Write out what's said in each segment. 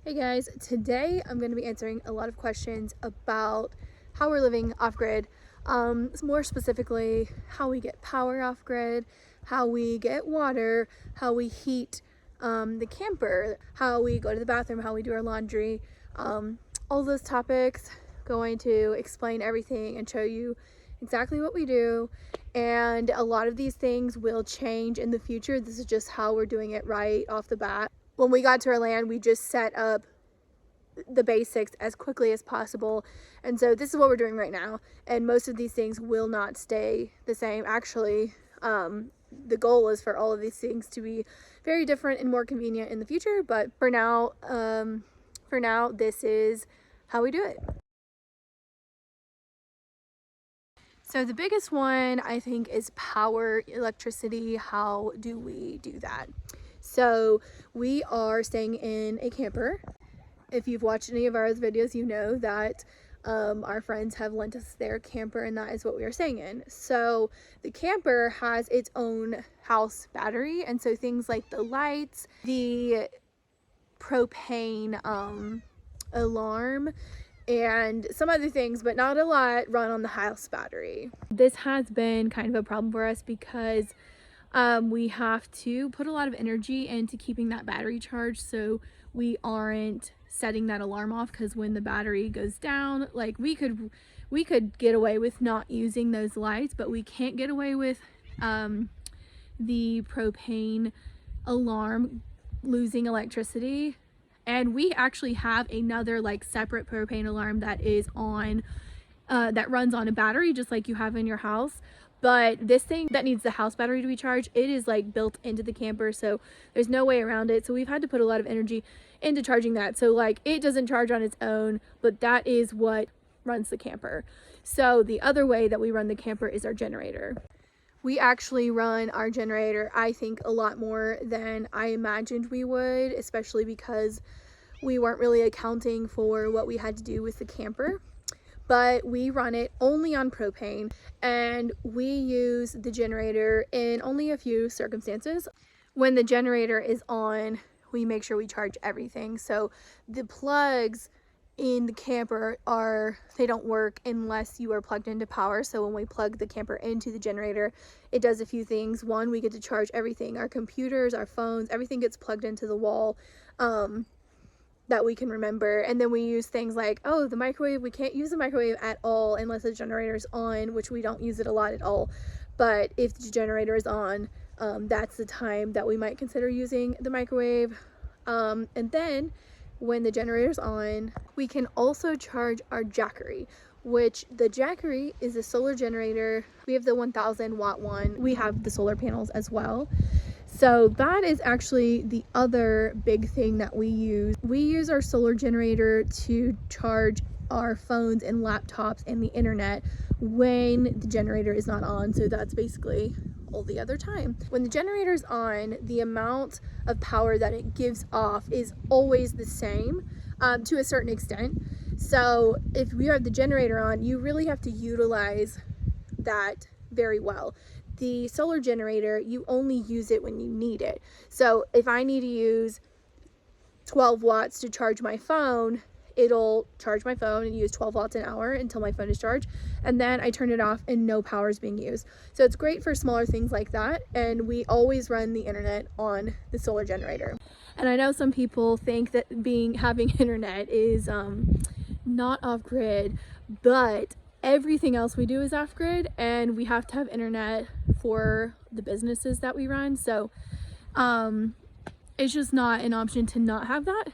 Hey guys, today I'm going to be answering a lot of questions about how we're living off-grid. More specifically, how we get power off-grid, how we get water, how we heat the camper, how we go to the bathroom, how we do our laundry, all those topics. Going to explain everything and show you exactly what we do, and a lot of these things will change in the future. This is just how we're doing it right off the bat. When we got to our land, we just set up the basics as quickly as possible, and so this is what we're doing right now, and most of these things will not stay the same. Actually, the goal is for all of these things to be very different and more convenient in the future, but for now this is how we do it. So the biggest one, I think, is power, electricity. How do we do that? So we are staying in a camper. If you've watched any of our other videos, you know that our friends have lent us their camper, and that is what we are staying in. So the camper has its own house battery, and so things like the lights, the propane alarm, and some other things, but not a lot, run on the house battery. This has been kind of a problem for us because we have to put a lot of energy into keeping that battery charged, so we aren't setting that alarm off, because when the battery goes down, like we could get away with not using those lights, but we can't get away with the propane alarm losing electricity. And we actually have another separate propane alarm that is on that runs on a battery, just like you have in your house. But this thing that needs the house battery to be charged, it is built into the camper, so there's no way around it. So we've had to put a lot of energy into charging that. So it doesn't charge on its own, but that is what runs the camper. So the other way that we run the camper is our generator. We actually run our generator, I think, a lot more than I imagined we would, especially because we weren't really accounting for what we had to do with the camper. But we run it only on propane, and we use the generator in only a few circumstances. When the generator is on, we make sure we charge everything. So the plugs in the camper they don't work unless you are plugged into power. So when we plug the camper into the generator, it does a few things. One, we get to charge everything, our computers, our phones, everything gets plugged into the wall that we can remember. And then we use things like, the microwave, we can't use the microwave at all unless the generator's on, which we don't use it a lot at all. But if the generator is on, that's the time that we might consider using the microwave. And then when the generator's on, we can also charge our Jackery, which the Jackery is a solar generator. We have the 1000 watt one. We have the solar panels as well. So that is actually the other big thing that we use. We use our solar generator to charge our phones and laptops and the internet when the generator is not on. So that's basically all the other time. When the generator's on, the amount of power that it gives off is always the same to a certain extent. So if we have the generator on, you really have to utilize that very well. The solar generator, you only use it when you need it. So if I need to use 12 watts to charge my phone, it'll charge my phone and use 12 watts an hour until my phone is charged, and then I turn it off and no power is being used. So it's great for smaller things like that, and we always run the internet on the solar generator. And I know some people think that having internet is not off-grid, but everything else we do is off-grid, and we have to have internet for the businesses that we run. So it's just not an option to not have that.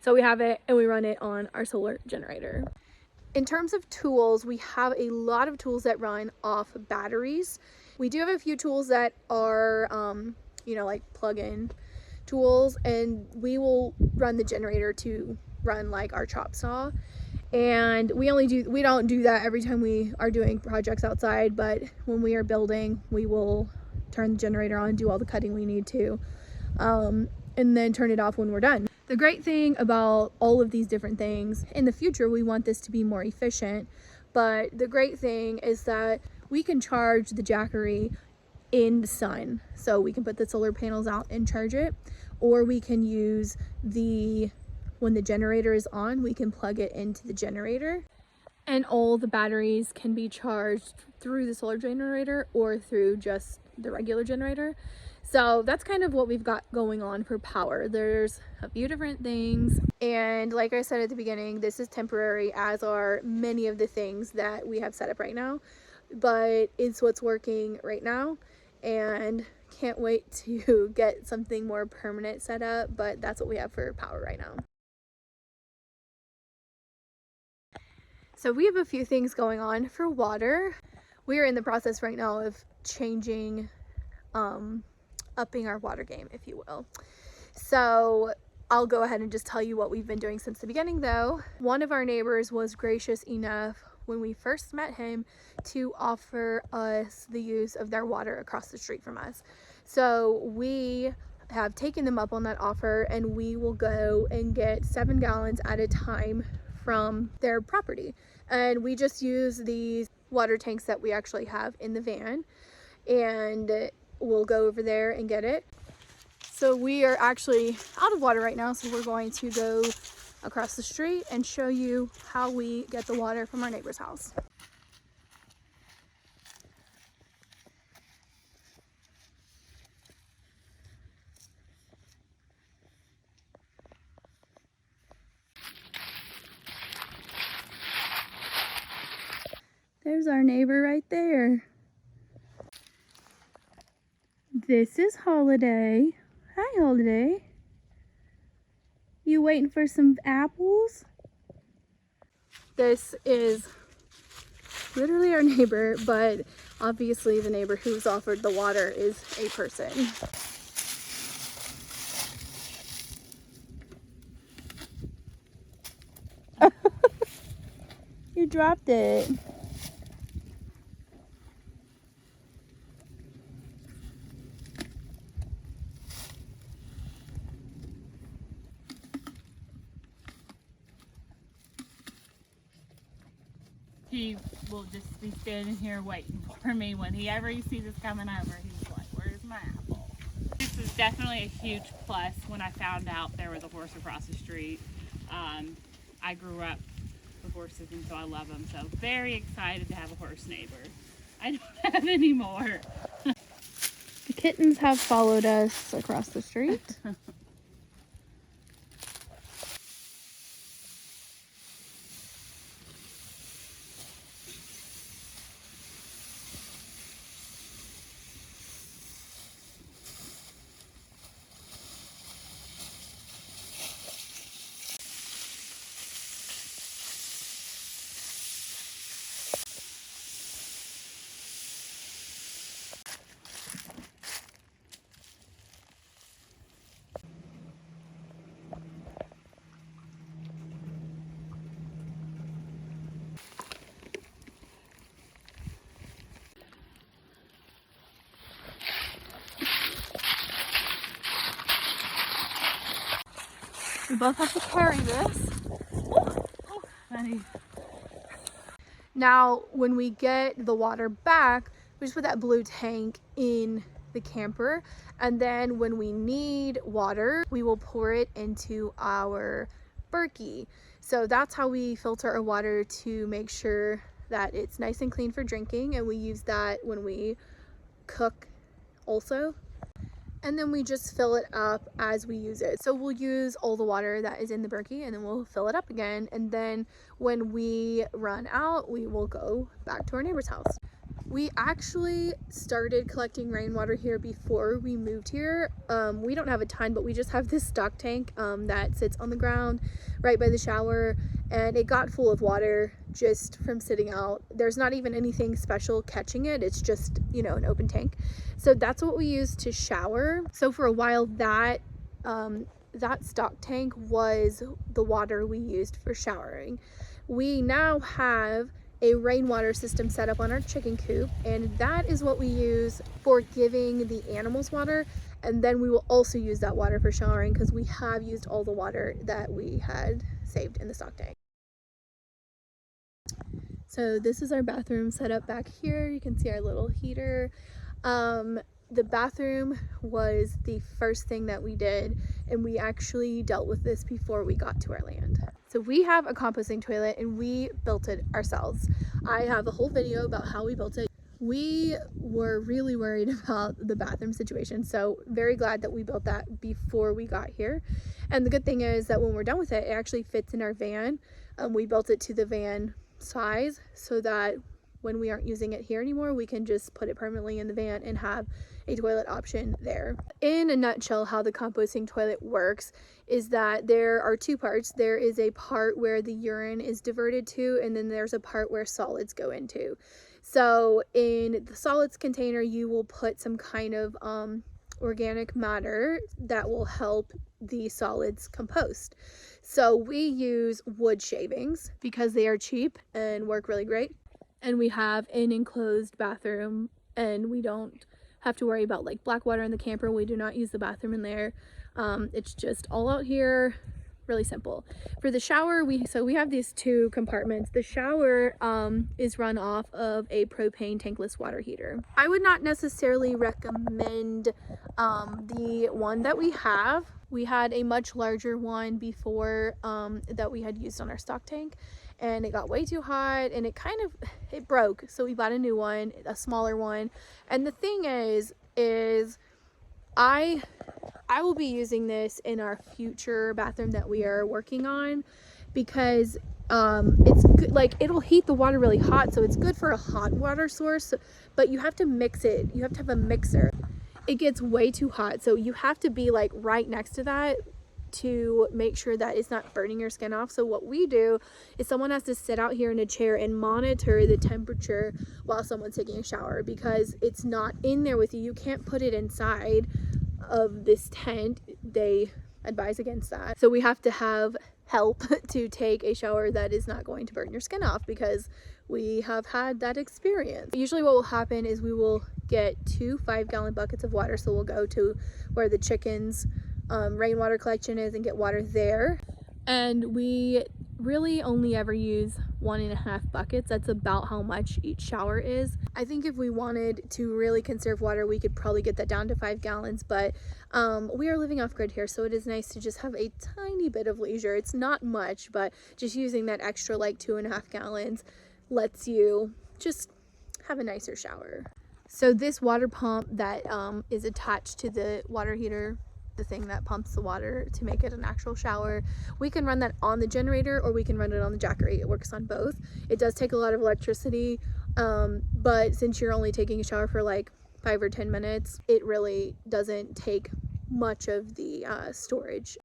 So we have it, and we run it on our solar generator. In terms of tools, we have a lot of tools that run off batteries. We do have a few tools that are, plug-in tools, and we will run the generator to run our chop saw. And we don't do that every time we are doing projects outside, but when we are building, we will turn the generator on, do all the cutting we need to, and then turn it off when we're done. The great thing about all of these different things, in the future we want this to be more efficient, but the great thing is that we can charge the Jackery in the sun. So we can put the solar panels out and charge it, or we can use the when the generator is on, we can plug it into the generator, and all the batteries can be charged through the solar generator or through just the regular generator. So that's kind of what we've got going on for power. There's a few different things, and like I said at the beginning, this is temporary, as are many of the things that we have set up right now, but it's what's working right now, and can't wait to get something more permanent set up. But that's what we have for power right now. So we have a few things going on for water. We are in the process right now of changing, upping our water game, if you will. So I'll go ahead and just tell you what we've been doing since the beginning though. One of our neighbors was gracious enough when we first met him to offer us the use of their water across the street from us. So we have taken them up on that offer, and we will go and get 7 gallons at a time from their property. And we just use these water tanks that we actually have in the van, and we'll go over there and get it. So we are actually out of water right now, so we're going to go across the street and show you how we get the water from our neighbor's house. There's our neighbor right there. This is Holiday. Hi, Holiday. You waiting for some apples? This is literally our neighbor, but obviously the neighbor who's offered the water is a person. You dropped it. He will just be standing here waiting for me. Whenever he sees us coming over, he's like, "Where's my apple?" This is definitely a huge plus when I found out there was a horse across the street. I grew up with horses, and so I love them. So very excited to have a horse neighbor. I don't have any more. The kittens have followed us across the street. We both have to carry this. Funny. Now, when we get the water back, we just put that blue tank in the camper, and then when we need water, we will pour it into our Berkey. So that's how we filter our water, to make sure that it's nice and clean for drinking, and we use that when we cook also. And then we just fill it up as we use it. So we'll use all the water that is in the Berkey, and then we'll fill it up again. And then when we run out, we will go back to our neighbor's house. We actually started collecting rainwater here before we moved here. We don't have a ton, but we just have this stock tank that sits on the ground right by the shower, and it got full of water just from sitting out. There's not even anything special catching it. It's just, you know, an open tank. So that's what we use to shower. So for a while, that stock tank was the water we used for showering. We now have a rainwater system set up on our chicken coop, and that is what we use for giving the animals water. And then we will also use that water for showering, because we have used all the water that we had saved in the stock tank. So this is our bathroom set up back here. You can see our little heater. the bathroom was the first thing that we did, and we actually dealt with this before we got to our land. So we have a composting toilet and we built it ourselves. I have a whole video about how we built it. We were really worried about the bathroom situation, so very glad that we built that before we got here. And the good thing is that when we're done with it, it actually fits in our van. We built it to the van size so that when we aren't using it here anymore, we can just put it permanently in the van and have a toilet option there. In a nutshell, how the composting toilet works is that there are two parts. There is a part where the urine is diverted to, and then there's a part where solids go into. So in the solids container, you will put some kind of organic matter that will help the solids compost. So we use wood shavings because they are cheap and work really great. And we have an enclosed bathroom, and we don't have to worry about like black water in the camper. We do not use the bathroom in there. It's just all out here, really simple. For the shower, we have these two compartments. The shower is run off of a propane tankless water heater. I would not necessarily recommend the one that we have. We had a much larger one before that we had used on our stock tank, and it got way too hot and it broke. So we bought a new one, a smaller one. And the thing is I will be using this in our future bathroom that we are working on, because it's good, like it'll heat the water really hot, so it's good for a hot water source, but you have to mix it. You have to have a mixer. It gets way too hot, so you have to be like right next to that to make sure that it's not burning your skin off. So what we do is someone has to sit out here in a chair and monitor the temperature while someone's taking a shower, because it's not in there with you. You can't put it inside of this tent. They advise against that. So we have to have help to take a shower that is not going to burn your skin off, because we have had that experience. Usually what will happen is we will get 2 5-gallon buckets of water. So we'll go to where the chickens rainwater collection is and get water there, and we really only ever use 1.5 buckets. That's about how much each shower is. I think if we wanted to really conserve water, we could probably get that down to 5 gallons, but we are living off grid here, so it is nice to just have a tiny bit of leisure. It's not much, but just using that extra like 2.5 gallons lets you just have a nicer shower. So this water pump that is attached to the water heater, the thing that pumps the water to make it an actual shower, we can run that on the generator or we can run it on the Jackery. It works on both. It does take a lot of electricity, but since you're only taking a shower for like 5 or 10 minutes, it really doesn't take much of the storage.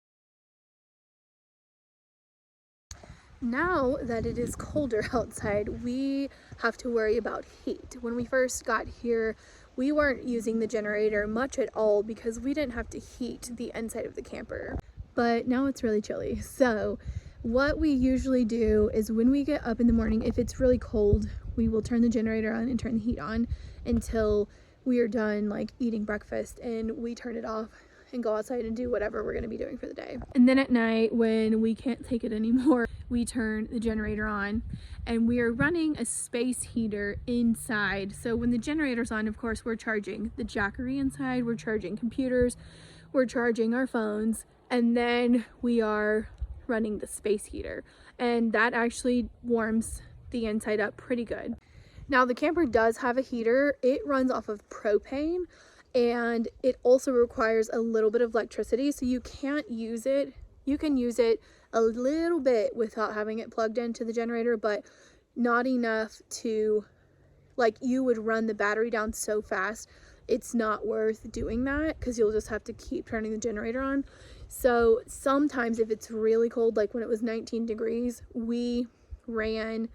Now that it is colder outside, we have to worry about heat. When we first got here, we weren't using the generator much at all because we didn't have to heat the inside of the camper. But now it's really chilly. So what we usually do is when we get up in the morning, if it's really cold, we will turn the generator on and turn the heat on until we are done like eating breakfast, and we turn it off and go outside and do whatever we're going to be doing for the day. And then at night, when we can't take it anymore, we turn the generator on, and we are running a space heater inside. So when the generator's on, of course, we're charging the Jackery inside, we're charging computers, we're charging our phones, and then we are running the space heater, and that actually warms the inside up pretty good. Now the camper does have a heater. It runs off of propane, and it also requires a little bit of electricity, so you can't use it. You can use it a little bit without having it plugged into the generator, but not enough to, like, you would run the battery down so fast, it's not worth doing that because you'll just have to keep turning the generator on. So sometimes if it's really cold, like when it was 19 degrees, we ran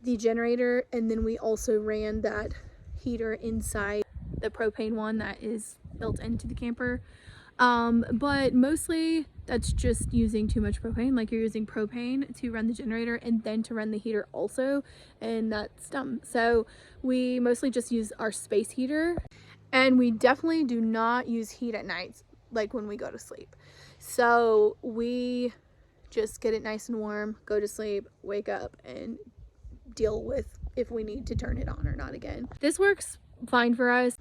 the generator, and then we also ran that heater inside the propane one that is built into the camper. But mostly that's just using too much propane. Like, you're using propane to run the generator and then to run the heater also, and that's dumb. So we mostly just use our space heater, and we definitely do not use heat at night, like when we go to sleep. So we just get it nice and warm, go to sleep, wake up, and deal with if we need to turn it on or not again. This works fine for us.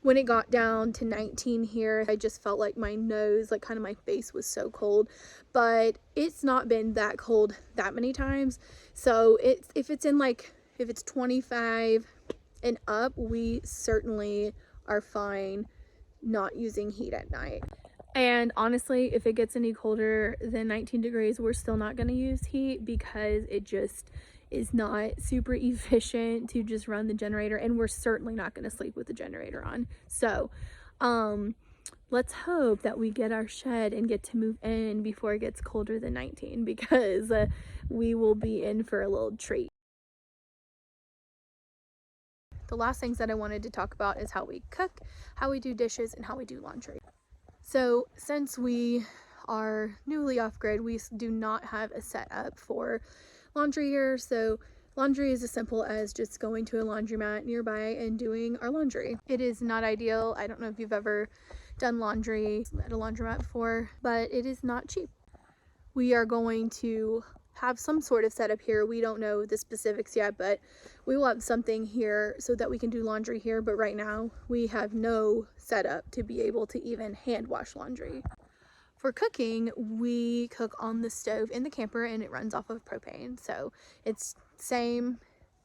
when it got down to 19 here, I just felt like my nose, like kind of my face was so cold, but it's not been that cold that many times. So if it's 25 and up, we certainly are fine not using heat at night. And honestly, if it gets any colder than 19 degrees, we're still not going to use heat because it just is not super efficient to just run the generator, and we're certainly not going to sleep with the generator on. So let's hope that we get our shed and get to move in before it gets colder than 19, because we will be in for a little treat. The last things that I wanted to talk about is how we cook, how we do dishes, and how we do laundry. So since we are newly off-grid, we do not have a setup for laundry here. So laundry is as simple as just going to a laundromat nearby and doing our laundry. It is not ideal. I don't know if you've ever done laundry at a laundromat before, but it is not cheap. We are going to have some sort of setup here. We don't know the specifics yet, but we will have something here so that we can do laundry here. But right now we have no setup to be able to even hand wash laundry. For cooking, we cook on the stove in the camper, and it runs off of propane. So it's same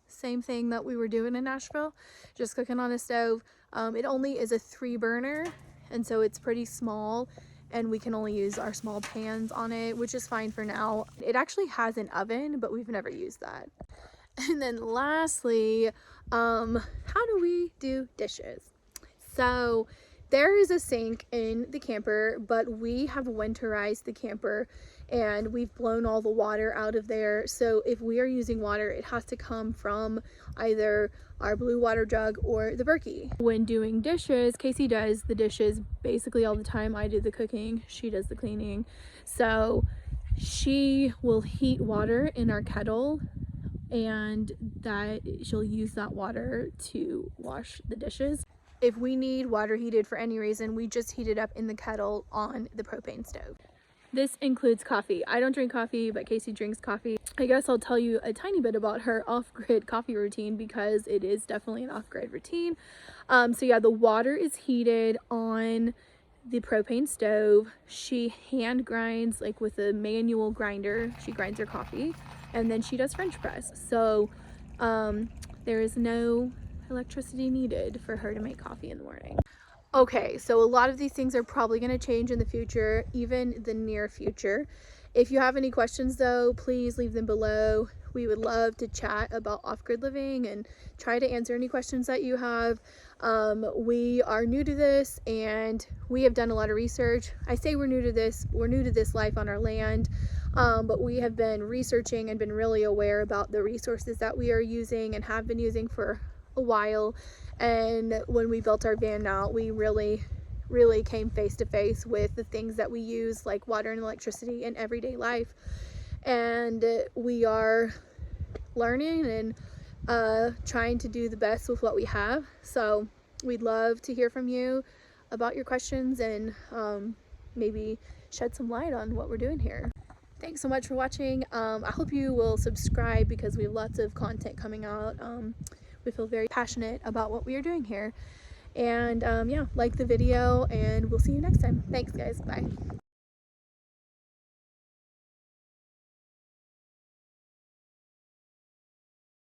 thing that we were doing in Nashville, just cooking on a stove. It only is a 3-burner, and so it's pretty small, and we can only use our small pans on it, which is fine for now. It actually has an oven, but we've never used that. And then lastly, how do we do dishes? So there is a sink in the camper, but we have winterized the camper and we've blown all the water out of there. So if we are using water, it has to come from either our blue water jug or the Berkey. When doing dishes, Casey does the dishes basically all the time. I do the cooking, she does the cleaning. So she will heat water in our kettle, and that she'll use that water to wash the dishes. If we need water heated for any reason, we just heat it up in the kettle on the propane stove. This includes coffee. I don't drink coffee, but Casey drinks coffee. I guess I'll tell you a tiny bit about her off-grid coffee routine, because it is definitely an off-grid routine. So yeah, the water is heated on the propane stove. She hand grinds, like with a manual grinder, she grinds her coffee, and then she does French press. So there is no electricity needed for her to make coffee in the morning. Okay, so a lot of these things are probably going to change in the future, even the near future. If you have any questions though, please leave them below. We would love to chat about off-grid living and try to answer any questions that you have. We are new to this and we have done a lot of research. I say we're new to this life on our land, but we have been researching and been really aware about the resources that we are using and have been using for a while. And when we built our van out, we really came face to face with the things that we use, like water and electricity in everyday life. And we are learning and trying to do the best with what we have. So we'd love to hear from you about your questions and maybe shed some light on what we're doing here. Thanks so much for watching. I hope you will subscribe, because we have lots of content coming out. We feel very passionate about what we are doing here. And yeah, like the video, and we'll see you next time. Thanks guys, bye.